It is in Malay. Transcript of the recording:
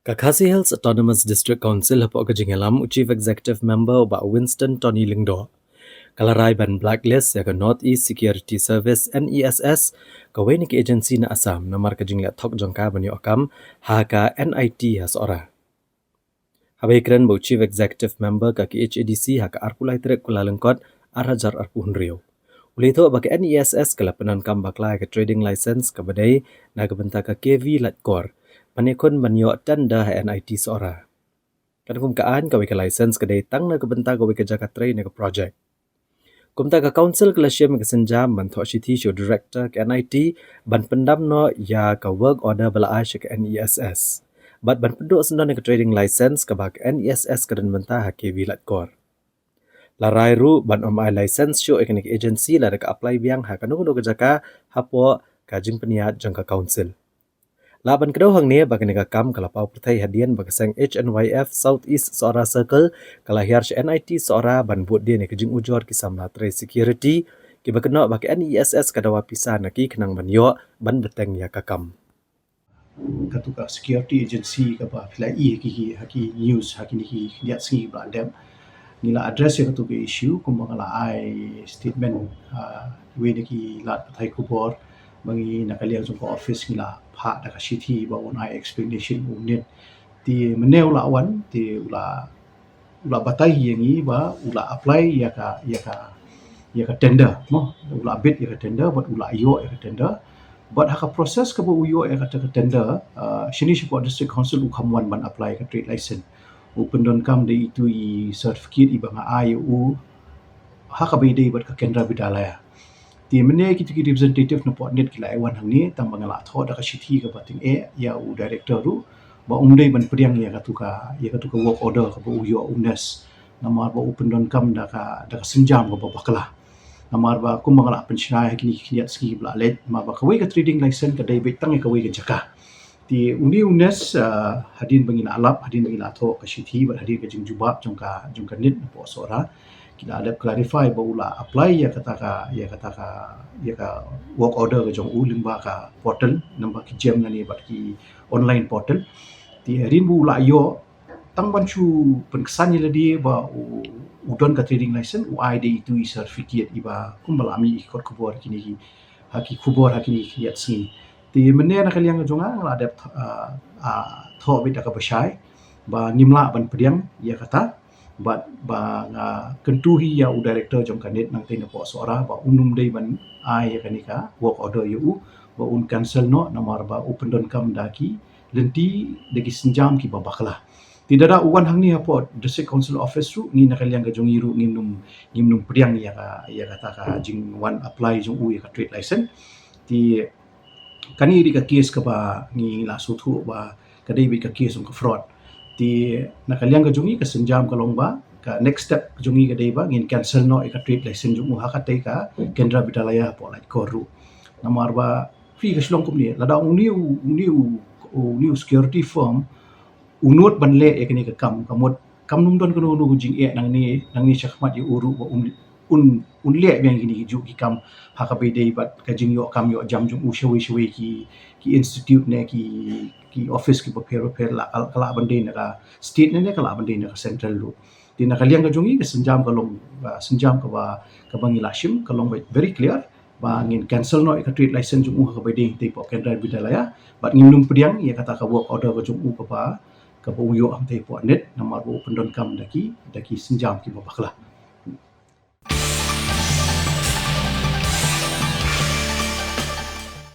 Kakasi Hills Autonomous District Council hapo ka Jingalam Chief Executive Member ba Winston Tony Lingdo. Kalaray ban blacklist ya ka Northeast Security Service NESS kawai ni ki agency na Assam na marka jingla thok jongka bani okam ha ka NIT has ora. Habai kren bo Chief Executive Member ka ki HADC ha ka arpulai trek kula lengkot arajar arpuhun rio. Ulito ba ka NESS kala penankam baklai ka trading license ka badai na ka benta ka KV Latkor. Panikon banyo tanda NIT seora. Kan kaan kawai ke license kedai tang na kebenta kawai ke Jakarta na ke project. Kumta ka council ke lasyam ke senjam ban thok shiti show director ke NIT ban pendam no ya ka work order bala asy ke NESS. Bat ban penduk sendon ke trading license ke bak NESS ke dan benta ha KV Latkor. Larai ru ban omai license show economic agency la ka apply biang ha kanu ke Jaka hapo ka jing peniat jang ka council. Laban kedua hang ni bagi negara kam kalapau pertai hadian bagi sang HNYF Southeast seora circle kalahir NIT seora ban buat dia ni kejing ujor kisam latre security ki bakena bagi NESS kadawa pisah naki kenang ban yo ban beteng ya kakam. Katuka security agency ka ba filai haki news haki ni lihat singi ba dem nila address ya katuka issue kumbangala ai statement we ni ki lat thai kubor bangi nakaliang jong office nila pha da ka city ba on ai explanation unit ti meneu lawan ti ula batai yangi ba ula apply ya ka tender mo ula bid ya ka tender but ula yo ya ka tender but haka proses ka bu yo ya ka tender shini Shipot District Council ukamwan ban apply ka trade license upendon kam de itu I certificate I banga IU haka bede bat ka Kendra Bidalaya ti mene kita ki representative na potnet kila ewan hang ni tang bangala tho da ka city ka bating ya u director ru ba umdei ban priang ya katuka work order ka bu yo UNES namar ba upendon kam da ka senjam ka bakla namar ba kum bangala pensionai kini kiat ski bla let ma ba kawai ka trading license ka dai betang ka kawai ka jaka ti uni UNES hadin bangin alap hadin bangin atho ka city ba hadin ka jing jubab jongka nit po sora kita ada clarify baula apply ya kata ka work order ke jong ulim ba ka portal number ki gem nani bat ki online portal ti rin bu la yo tang ban chu penkesan ya di ba udon ka trading license u ID itu certificate iba kumbala mi ikot kubor kini haki kubor haki yat si ti mene na kaliang jonga ada tho bit ka basai ba nimla ban pediam ya kata ba kentuhi ya u director jong kanet nang tena po sora ba unum dei ban ai kanika work order yu ba un cancel no namar ba upendon kam daki lenti deki senjam ki babakla tidak ada uwan hang ni po district council office ru ni nakaliang ka jong iru ngimnum priang ya kata ka jing one apply jong u ya ka trade license ti kani di ka case ka ba ni la suthu ba kadai bi ka case ka fraud ti nakaliang ka jungi ka senjam ka longba ka next step jungi ka deba ngin cancel no ka trade license jumu ha ka te ka Kendra Bidalaya po like koru namar ba fi ka slong kum ni lada new security firm unut banle e kini ka kam num don kono no jing nang ni chakmat yu uru ba un le yang gini ju ki kam ha ka be dei bat ka jing yo kam yo jam jung u shwe ki institute ne ki office ki prepare la kala bande na ka state ne kala bande na ka central lu ti na kaliang ka jungi ka senjam ka bangi lashim ka long very clear ba ngin cancel no ka trade license jung ka bade te po Kendra Bidalaya bat ngin num pediang ya kata ka work order ka jung ka ba yo am te po net namar bo pendon kam daki senjam ki babakla